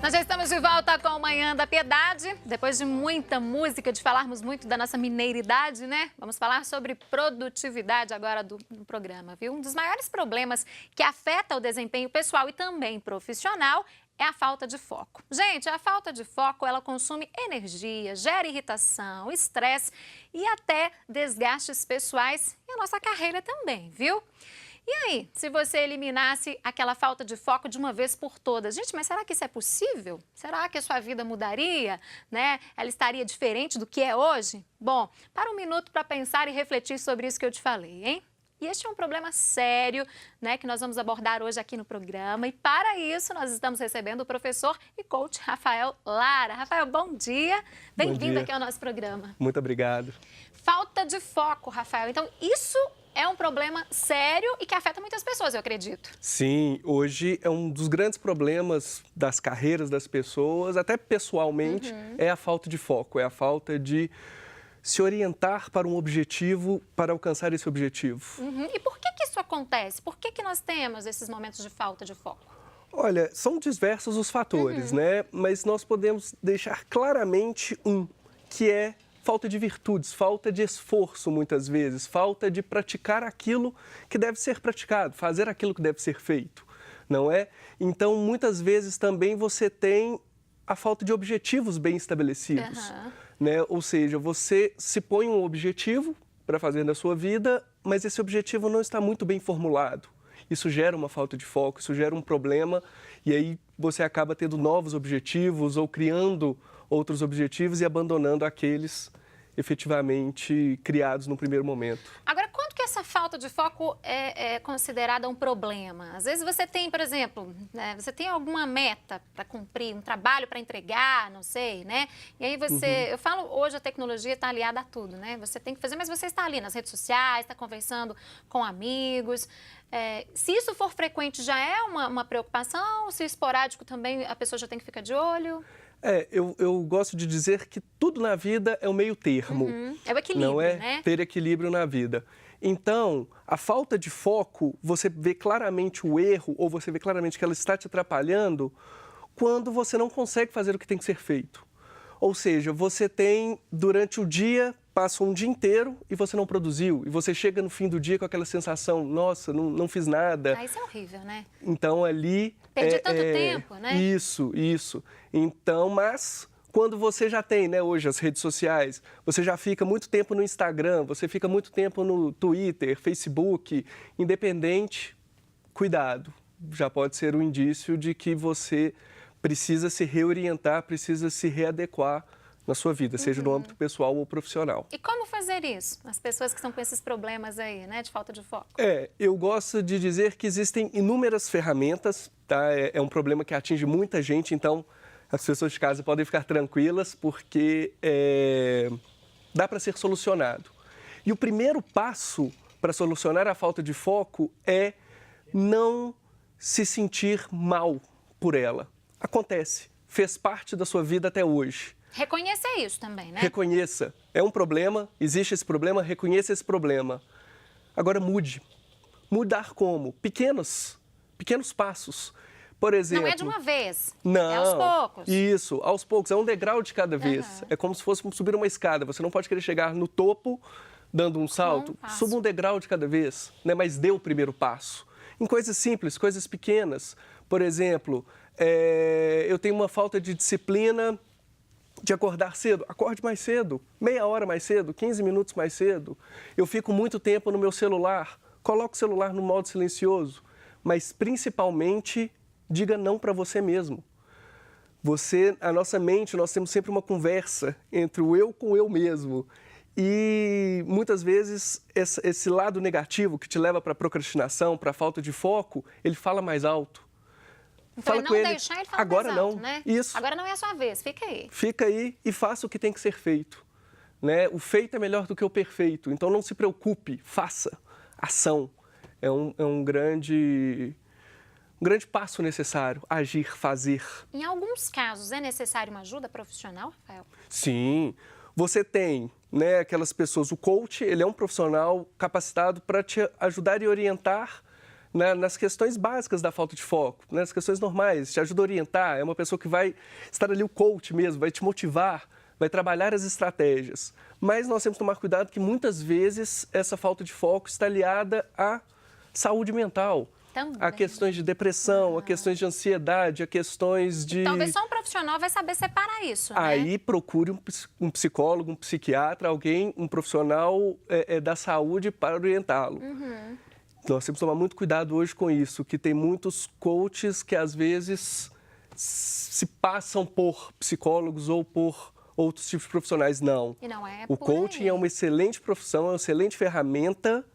Nós já estamos de volta com o Manhã da Piedade. Depois de muita música, de falarmos muito da nossa mineiridade, né? Vamos falar sobre produtividade agora do programa, viu? Um dos maiores problemas que afeta o desempenho pessoal e também profissional é a falta de foco. Gente, a falta de foco, ela consome energia, gera irritação, estresse e até desgastes pessoais e a nossa carreira também, viu? E aí, se você eliminasse aquela falta de foco de uma vez por todas? Gente, mas será que isso é possível? Será que a sua vida mudaria, né? Ela estaria diferente do que é hoje? Bom, para um minuto para pensar e refletir sobre isso que eu te falei, hein? E este é um problema sério, né, que nós vamos abordar hoje aqui no programa. E para isso, nós estamos recebendo o professor e coach Rafael Lara. Rafael, bom dia. Bem-vindo aqui ao nosso programa. Muito obrigado. Falta de foco, Rafael. Então, isso é um problema sério e que afeta muitas pessoas, eu acredito. Sim, hoje é um dos grandes problemas das carreiras das pessoas, até pessoalmente, é a falta de foco, é a falta de se orientar para um objetivo, para alcançar esse objetivo. E por que isso acontece? Por que nós temos esses momentos de falta de foco? Olha, são diversos os fatores, né? Mas nós podemos deixar claramente que é falta de virtudes, falta de esforço muitas vezes, falta de praticar aquilo que deve ser praticado, fazer aquilo que deve ser feito, não é? Então, muitas vezes também você tem a falta de objetivos bem estabelecidos, né? Ou seja, você se põe um objetivo para fazer na sua vida, mas esse objetivo não está muito bem formulado. Isso gera uma falta de foco, isso gera um problema e aí você acaba tendo novos objetivos ou criando outros objetivos e abandonando aqueles efetivamente criados no primeiro momento. Agora, quando que essa falta de foco é considerada um problema? Às vezes você tem, por exemplo, né, você tem alguma meta para cumprir, um trabalho para entregar, não sei, né? E aí você, eu falo, hoje a tecnologia está aliada a tudo, né? Você tem que fazer, mas você está ali nas redes sociais, está conversando com amigos. Se isso for frequente, já é uma preocupação? Se esporádico também, a pessoa já tem que ficar de olho? Eu gosto de dizer que tudo na vida é o meio termo. É o equilíbrio, não é, né? Ter equilíbrio na vida. Então, a falta de foco, você vê claramente o erro ou você vê claramente que ela está te atrapalhando quando você não consegue fazer o que tem que ser feito. Ou seja, você tem, durante o dia, passa um dia inteiro e você não produziu. E você chega no fim do dia com aquela sensação, nossa, não fiz nada. Isso é horrível, né? Então, ali... Perdi tanto tempo, né? Isso. Então, mas quando você já tem, né, hoje as redes sociais, você já fica muito tempo no Instagram, você fica muito tempo no Twitter, Facebook, independente, cuidado. Já pode ser um indício de que você precisa se reorientar, precisa se readequar na sua vida, seja no âmbito pessoal ou profissional. E como fazer isso? As pessoas que estão com esses problemas aí, né, de falta de foco. Eu gosto de dizer que existem inúmeras ferramentas, tá? É um problema que atinge muita gente, então as pessoas de casa podem ficar tranquilas, porque dá para ser solucionado. E o primeiro passo para solucionar a falta de foco é não se sentir mal por ela. Acontece, fez parte da sua vida até hoje. Reconhecer isso também, né? Reconheça. É um problema, existe esse problema, reconheça esse problema. Agora mude. Mudar como? Pequenos passos. Por exemplo... Não é de uma vez, não, é aos poucos. Isso, aos poucos, é um degrau de cada vez. É como se fosse subir uma escada, você não pode querer chegar no topo dando um salto. Suba um degrau de cada vez, né? Mas dê o primeiro passo. Em coisas simples, coisas pequenas. Por exemplo, eu tenho uma falta de disciplina de acordar cedo. Acorde mais cedo, meia hora mais cedo, 15 minutos mais cedo. Eu fico muito tempo no meu celular. Coloque o celular no modo silencioso, mas principalmente diga não para você mesmo. A nossa mente, nós temos sempre uma conversa entre o eu com o eu mesmo. E muitas vezes esse lado negativo que te leva para a procrastinação, para a falta de foco, ele fala mais alto. Então, fala não com ele, deixar ele falar agora mais alto, não, né? Isso. Agora não é a sua vez, fica aí. Fica aí e faça o que tem que ser feito, né? O feito é melhor do que o perfeito, então não se preocupe, faça, ação. É um grande passo necessário, agir, fazer. Em alguns casos, é necessário uma ajuda profissional, Rafael? Sim, você tem, né, aquelas pessoas, o coach, ele é um profissional capacitado para te ajudar e orientar nas questões básicas da falta de foco, nas questões normais, te ajuda a orientar, é uma pessoa que vai estar ali o coach mesmo, vai te motivar, vai trabalhar as estratégias. Mas nós temos que tomar cuidado que muitas vezes essa falta de foco está aliada à saúde mental. Também. A questões de depressão, a questões de ansiedade, a questões de... Talvez só um profissional vai saber separar isso, né? Aí procure um psicólogo, um psiquiatra, alguém, um profissional da saúde para orientá-lo. Nós temos que tomar muito cuidado hoje com isso, que tem muitos coaches que às vezes se passam por psicólogos ou por outros tipos de profissionais. Não. E não é O por coaching aí. é uma excelente profissão, é uma excelente ferramenta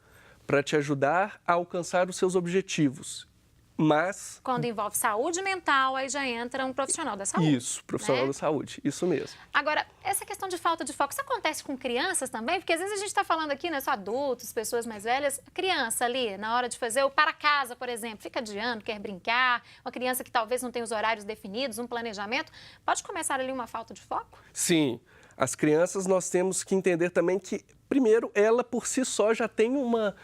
para te ajudar a alcançar os seus objetivos. Mas... Quando envolve saúde mental, aí já entra um profissional da saúde. Isso, profissional da saúde, isso mesmo. Agora, essa questão de falta de foco, isso acontece com crianças também? Porque às vezes a gente está falando aqui, né, só adultos, pessoas mais velhas, criança ali, na hora de fazer o para casa, por exemplo, fica adiando, quer brincar, uma criança que talvez não tenha os horários definidos, um planejamento, pode começar ali uma falta de foco? Sim, as crianças nós temos que entender também que, primeiro, ela por si só já tem uma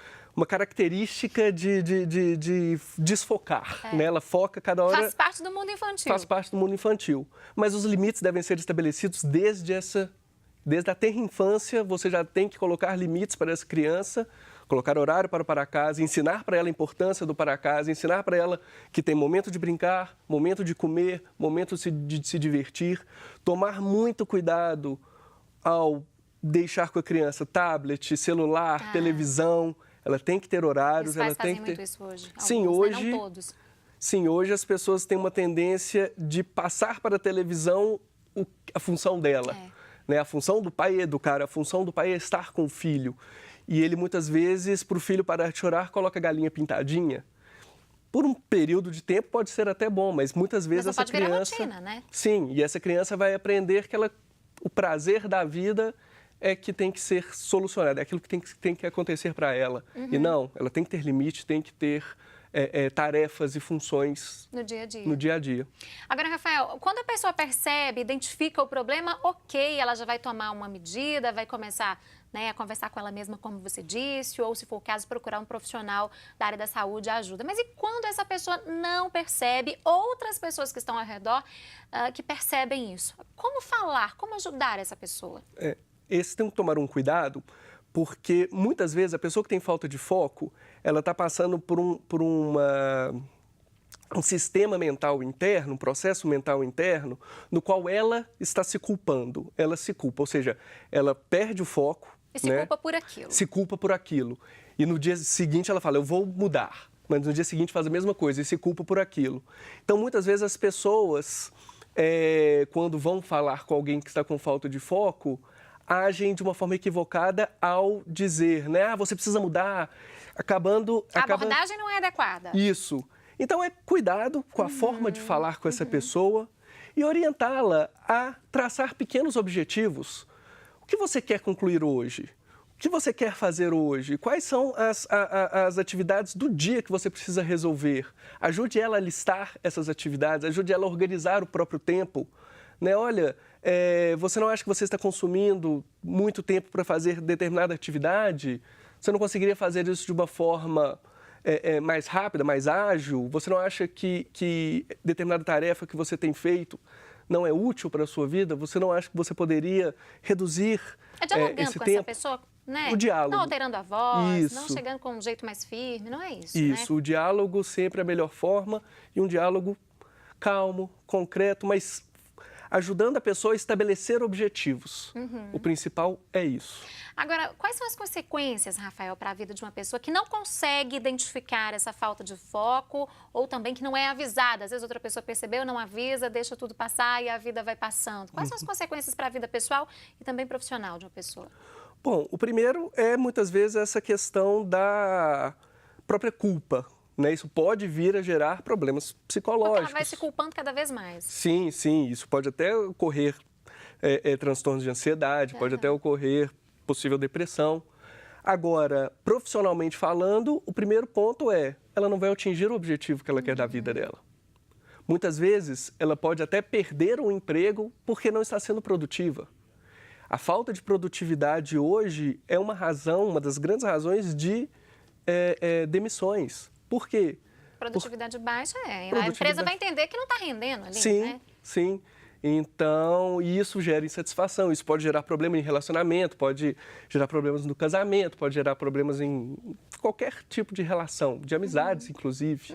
característica de desfocar, né? Ela foca cada hora... Faz parte do mundo infantil. Faz parte do mundo infantil. Mas os limites devem ser estabelecidos desde a tenra infância. Você já tem que colocar limites para essa criança, colocar horário para casa, ensinar para ela a importância do para casa, ensinar para ela que tem momento de brincar, momento de comer, momento de se divertir. Tomar muito cuidado ao deixar com a criança tablet, celular, televisão. Ela tem que ter horários, Os pais ela tem fazem que ter... muito isso hoje. Sim, Alguns, hoje... né? Não todos. Sim, hoje as pessoas têm uma tendência de passar para a televisão a função dela. Né? A função do pai é educar, a função do pai é estar com o filho. E ele, muitas vezes, para o filho parar de chorar, coloca a galinha pintadinha. Por um período de tempo pode ser até bom, mas muitas vezes Mas não essa pode virar criança... rotina, né? Sim, e essa criança vai aprender que o prazer da vida é que tem que ser solucionado, é aquilo que tem que acontecer para ela. E não, ela tem que ter limite, tem que ter tarefas e funções No dia a dia. no dia a dia. Agora, Rafael, quando a pessoa percebe, identifica o problema, ok, ela já vai tomar uma medida, vai começar, né, a conversar com ela mesma, como você disse, ou, se for o caso, procurar um profissional da área da saúde ajuda. Mas e quando essa pessoa não percebe, outras pessoas que estão ao redor que percebem isso? Como falar, como ajudar essa pessoa? Esse tem que tomar um cuidado, porque muitas vezes a pessoa que tem falta de foco, ela está passando por um sistema mental interno, um processo mental interno, no qual ela está se culpando. Ela se culpa, ou seja, ela perde o foco. E se culpa por aquilo. Se culpa por aquilo. E no dia seguinte ela fala, eu vou mudar. Mas no dia seguinte faz a mesma coisa e se culpa por aquilo. Então, muitas vezes as pessoas, quando vão falar com alguém que está com falta de foco, agem de uma forma equivocada ao dizer, né? Você precisa mudar, A abordagem não é adequada. Isso. Então, cuidado com a forma de falar com essa pessoa e orientá-la a traçar pequenos objetivos. O que você quer concluir hoje? O que você quer fazer hoje? Quais são as atividades do dia que você precisa resolver? Ajude ela a listar essas atividades, ajude ela a organizar o próprio tempo. Né? Olha, você não acha que você está consumindo muito tempo para fazer determinada atividade? Você não conseguiria fazer isso de uma forma mais rápida, mais ágil? Você não acha que determinada tarefa que você tem feito não é útil para a sua vida? Você não acha que você poderia reduzir dialogando esse com tempo? Essa pessoa, né? O diálogo. Não alterando a voz, não Isso. chegando com um jeito mais firme, não é isso, Isso, né? o diálogo sempre é a melhor forma e um diálogo calmo, concreto, mas ajudando a pessoa a estabelecer objetivos. O principal é isso. Agora, quais são as consequências, Rafael, para a vida de uma pessoa que não consegue identificar essa falta de foco ou também que não é avisada? Às vezes outra pessoa percebeu, não avisa, deixa tudo passar e a vida vai passando. Quais são as consequências para a vida pessoal e também profissional de uma pessoa? Bom, o primeiro é, muitas vezes, essa questão da própria culpa. Né? Isso pode vir a gerar problemas psicológicos. Porque ela vai se culpando cada vez mais. Sim, sim. Isso pode até ocorrer transtornos de ansiedade, pode até ocorrer possível depressão. Agora, profissionalmente falando, o primeiro ponto é, ela não vai atingir o objetivo que ela quer da vida dela. Muitas vezes, ela pode até perder um emprego porque não está sendo produtiva. A falta de produtividade hoje é uma das grandes razões de demissões. Por quê? Produtividade baixa a empresa vai entender que não está rendendo ali, sim, né? Sim. Então, isso gera insatisfação, isso pode gerar problema em relacionamento, pode gerar problemas no casamento, pode gerar problemas em qualquer tipo de relação, de amizades, inclusive.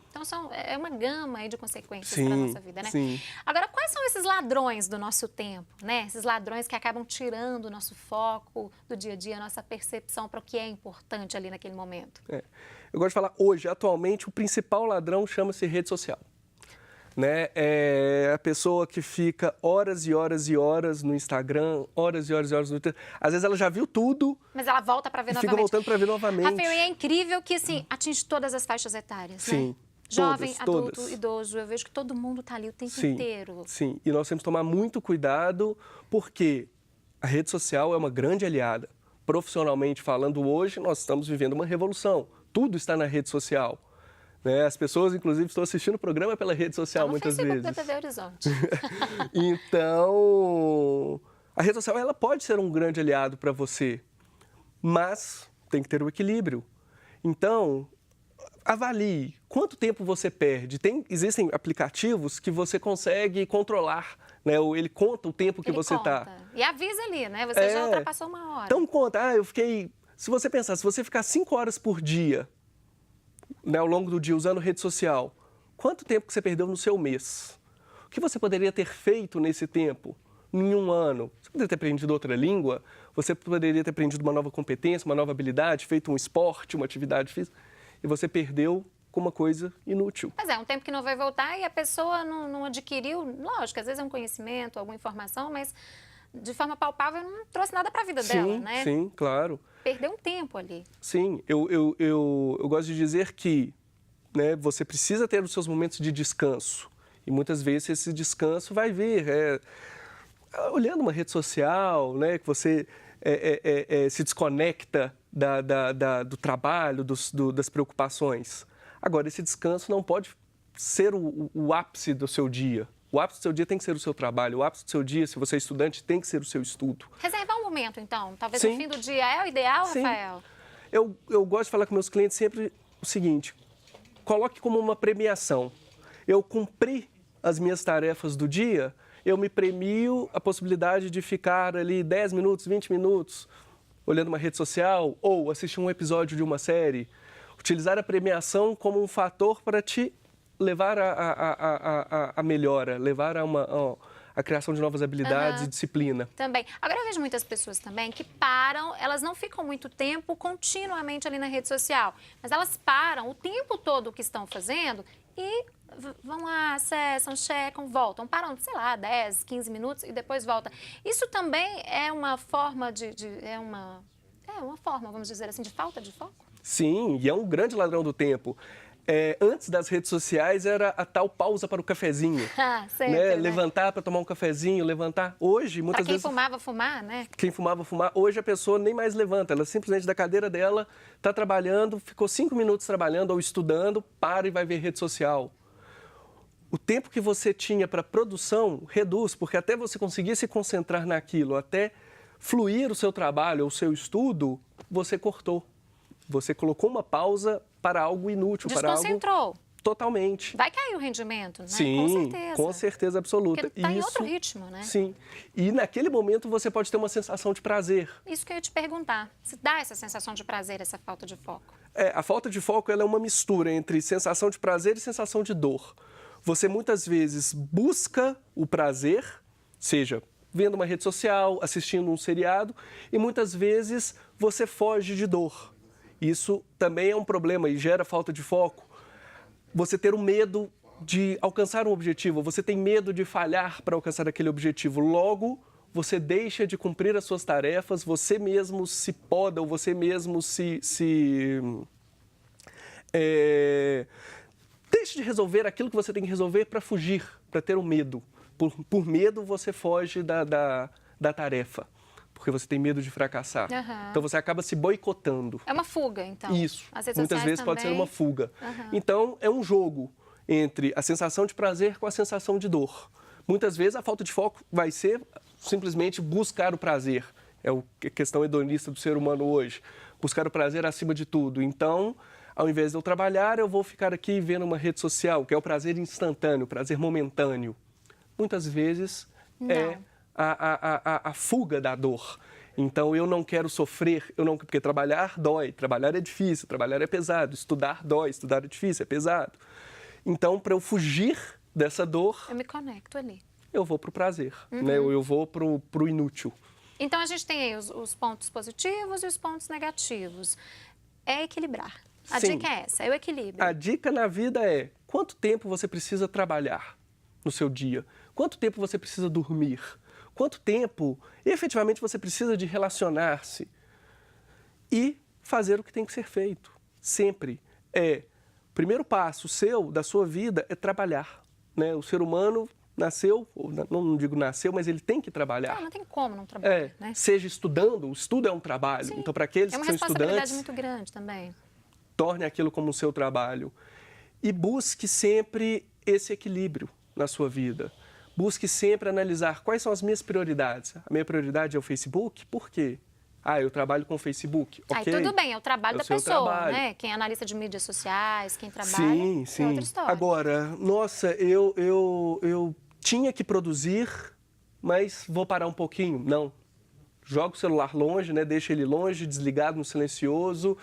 Então, é uma gama aí de consequências para a nossa vida, né? Sim. Agora, quais são esses ladrões do nosso tempo, né? Esses ladrões que acabam tirando o nosso foco do dia a dia, a nossa percepção para o que é importante ali naquele momento? Eu gosto de falar hoje, atualmente, o principal ladrão chama-se rede social. Né? É a pessoa que fica horas e horas e horas no Instagram, horas e horas e horas no Twitter. Às vezes ela já viu tudo. Mas ela volta para ver novamente. Fica voltando para ver novamente. Rafael, e é incrível que, assim, atinge todas as faixas etárias, Sim. né? Jovem, todas. adulto, idoso. Eu vejo que todo mundo está ali o tempo Sim, inteiro. Sim, e nós temos que tomar muito cuidado, porque a rede social é uma grande aliada. Profissionalmente falando, hoje nós estamos vivendo uma revolução. Tudo está na rede social. Né? As pessoas, inclusive, estão assistindo o programa pela rede social muitas vezes. No Facebook da TV Horizonte. Então, a rede social ela pode ser um grande aliado para você, mas tem que ter o equilíbrio. Então, avalie quanto tempo você perde. Existem aplicativos que você consegue controlar, né? Ele conta o tempo que você está. E avisa ali, né? Você já ultrapassou uma hora. Então conta, eu fiquei... Se você pensar, se você ficar 5 horas por dia, né, ao longo do dia usando rede social, quanto tempo que você perdeu no seu mês? O que você poderia ter feito nesse tempo? Em um ano? Você poderia ter aprendido outra língua? Você poderia ter aprendido uma nova competência, uma nova habilidade, feito um esporte, uma atividade física? E você perdeu com uma coisa inútil. Mas é um tempo que não vai voltar e a pessoa não adquiriu, lógico, às vezes é um conhecimento, alguma informação, mas de forma palpável não trouxe nada para a vida dela, né? Sim, claro. Perdeu um tempo ali. Sim, eu gosto de dizer que, né, você precisa ter os seus momentos de descanso. E muitas vezes esse descanso vai vir olhando uma rede social, né, que você se desconecta do trabalho, das preocupações. Agora, esse descanso não pode ser o ápice do seu dia. O ápice do seu dia tem que ser o seu trabalho. O ápice do seu dia, se você é estudante, tem que ser o seu estudo. Reservar um momento, então. Talvez Sim. no fim do dia é o ideal, Sim. Rafael? Eu gosto de falar com meus clientes sempre o seguinte: coloque como uma premiação. Eu cumpri as minhas tarefas do dia, eu me premio a possibilidade de ficar ali 10 minutos, 20 minutos olhando uma rede social ou assistir um episódio de uma série. Utilizar a premiação como um fator para te levar a melhora, levar a criação de novas habilidades e disciplina. Também. Agora eu vejo muitas pessoas também que param, elas não ficam muito tempo continuamente ali na rede social, mas elas param o tempo todo o que estão fazendo e vão lá, acessam, checam, voltam, param, sei lá, 10, 15 minutos e depois voltam. Isso também é uma forma uma forma, vamos dizer assim, de falta de foco? Sim, e é um grande ladrão do tempo. Antes das redes sociais era a tal pausa para o cafezinho. Sempre, né? né? Levantar para tomar um cafezinho, levantar. Hoje, muitas vezes... Para quem fumava, fumar, né? Quem fumava, fumar. Hoje a pessoa nem mais levanta. Ela simplesmente da cadeira dela está trabalhando, ficou 5 minutos trabalhando ou estudando, para e vai ver rede social. O tempo que você tinha para produção reduz, porque até você conseguir se concentrar naquilo, até fluir o seu trabalho ou o seu estudo, você cortou. Você colocou uma pausa para algo inútil, para algo... Desconcentrou. Totalmente. Vai cair o rendimento, né? Sim, com certeza absoluta. Porque está em outro ritmo, né? Sim. E naquele momento você pode ter uma sensação de prazer. Isso que eu ia te perguntar. Se dá essa sensação de prazer, essa falta de foco? A falta de foco ela é uma mistura entre sensação de prazer e sensação de dor. Você muitas vezes busca o prazer, seja vendo uma rede social, assistindo um seriado, e muitas vezes você foge de dor. Isso também é um problema e gera falta de foco. Você ter o medo de alcançar um objetivo, você tem medo de falhar para alcançar aquele objetivo. Logo, você deixa de cumprir as suas tarefas, você mesmo se poda, ou você mesmo deixa de resolver aquilo que você tem que resolver para fugir, para ter o medo. Por medo, você foge da tarefa. Porque você tem medo de fracassar. Uhum. Então, você acaba se boicotando. É uma fuga, então. Isso. As redes Muitas sociais vezes também... pode ser uma fuga. Uhum. Então, é um jogo entre a sensação de prazer com a sensação de dor. Muitas vezes, a falta de foco vai ser simplesmente buscar o prazer. É a questão hedonista do ser humano hoje. Buscar o prazer acima de tudo. Então, Ao invés de eu trabalhar, eu vou ficar aqui vendo uma rede social, que é o prazer instantâneo, o prazer momentâneo. Muitas vezes é a fuga da dor. Então, eu não quero sofrer, porque trabalhar dói, trabalhar é difícil, trabalhar é pesado, estudar dói, estudar é difícil, é pesado. Então, para eu fugir dessa dor... Eu me conecto ali. Eu vou para o prazer, né? Eu vou para o inútil. Então, a gente tem aí os pontos positivos e os pontos negativos. É equilibrar. A dica é essa, é o equilíbrio. A dica na vida é quanto tempo você precisa trabalhar no seu dia? Quanto tempo você precisa dormir? Quanto tempo, efetivamente, você precisa de relacionar-se e fazer o que tem que ser feito. Sempre. O primeiro passo da sua vida, é trabalhar. Né? O ser humano nasceu, não digo nasceu, mas ele tem que trabalhar. Não tem como não trabalhar. Né? Seja estudando, o estudo é um trabalho. Sim. Então, para aqueles que são estudantes... É uma responsabilidade muito grande também. Torne aquilo como o seu trabalho. E busque sempre esse equilíbrio na sua vida. Busque sempre analisar quais são as minhas prioridades. A minha prioridade é o Facebook, por quê? Eu trabalho com o Facebook, ok? Tudo bem, é o trabalho da pessoa, né? Quem é analista de mídias sociais, quem trabalha, sim. É outra história. Agora, nossa, eu tinha que produzir, mas vou parar um pouquinho. Não. Joga o celular longe, né? Deixa ele longe, desligado no silencioso,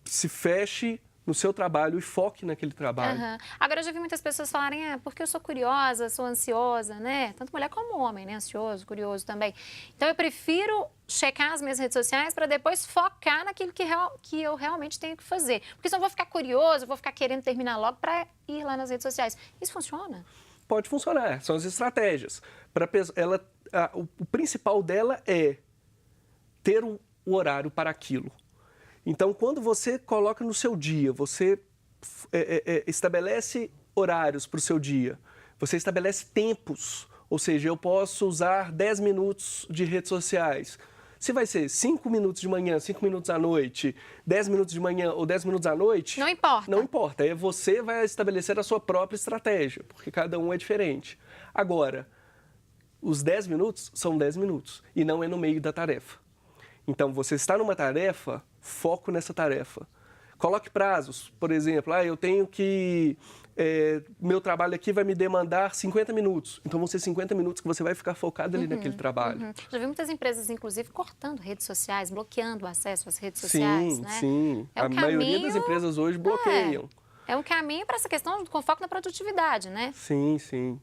se feche no seu trabalho e foque naquele trabalho. Agora, eu já vi muitas pessoas falarem, porque eu sou curiosa, sou ansiosa, né? Tanto mulher como homem, né? Ansioso, curioso também. Então, eu prefiro checar as minhas redes sociais para depois focar naquilo que eu realmente tenho que fazer. Porque senão eu vou ficar curioso, vou ficar querendo terminar logo para ir lá nas redes sociais. Isso funciona? Pode funcionar, são as estratégias. O principal dela é ter um horário para aquilo. Então, quando você coloca no seu dia, você estabelece horários para o seu dia, você estabelece tempos, ou seja, eu posso usar 10 minutos de redes sociais. Se vai ser 5 minutos de manhã, 5 minutos à noite, 10 minutos de manhã ou 10 minutos à noite... Não importa. Não importa. Aí você vai estabelecer a sua própria estratégia, porque cada um é diferente. Agora, os 10 minutos são 10 minutos e não é no meio da tarefa. Então, você está numa tarefa, foco nessa tarefa. Coloque prazos. Por exemplo, eu tenho que... meu trabalho aqui vai me demandar 50 minutos. Então, vão ser 50 minutos que você vai ficar focado ali naquele trabalho. Já vi muitas empresas, inclusive, cortando redes sociais, bloqueando o acesso às redes sociais, né? Sim. A maioria das empresas hoje bloqueiam. É um caminho para essa questão com foco na produtividade, né? Sim.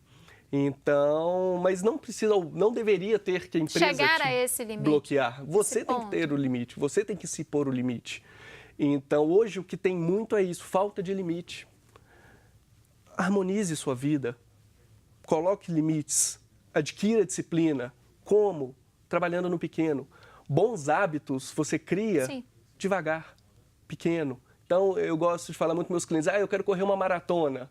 Então, mas não deveria ter que a empresa chegar a esse limite, bloquear. Você tem que ter o limite, você tem que se pôr o limite. Então, hoje o que tem muito é isso, falta de limite. Harmonize sua vida, coloque limites, adquira disciplina. Como? Trabalhando no pequeno. Bons hábitos você cria devagar, pequeno. Então, eu gosto de falar muito com meus clientes, eu quero correr uma maratona.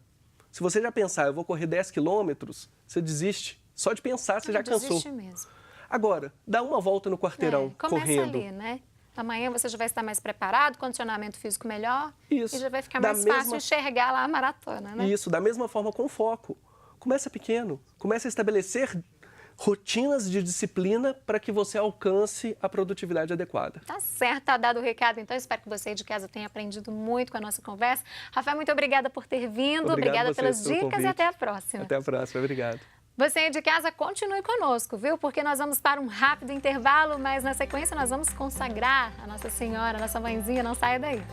Se você já pensar, eu vou correr 10 quilômetros, você desiste. Só de pensar, você já cansou. Desiste mesmo. Agora, dá uma volta no quarteirão, correndo. Começa ali, né? Amanhã você já vai estar mais preparado, condicionamento físico melhor. Isso. E já vai ficar mais fácil enxergar lá a maratona, né? Isso, da mesma forma com foco. Começa pequeno. Começa a estabelecer rotinas de disciplina para que você alcance a produtividade adequada. Tá certo, tá dado o recado. Então, espero que você aí de casa tenha aprendido muito com a nossa conversa. Rafael, muito obrigada por ter vindo. Obrigada pelas dicas e até a próxima. Até a próxima, obrigado. Você aí de casa, continue conosco, viu? Porque nós vamos para um rápido intervalo, mas na sequência nós vamos consagrar a Nossa Senhora, a nossa mãezinha. Não saia daí.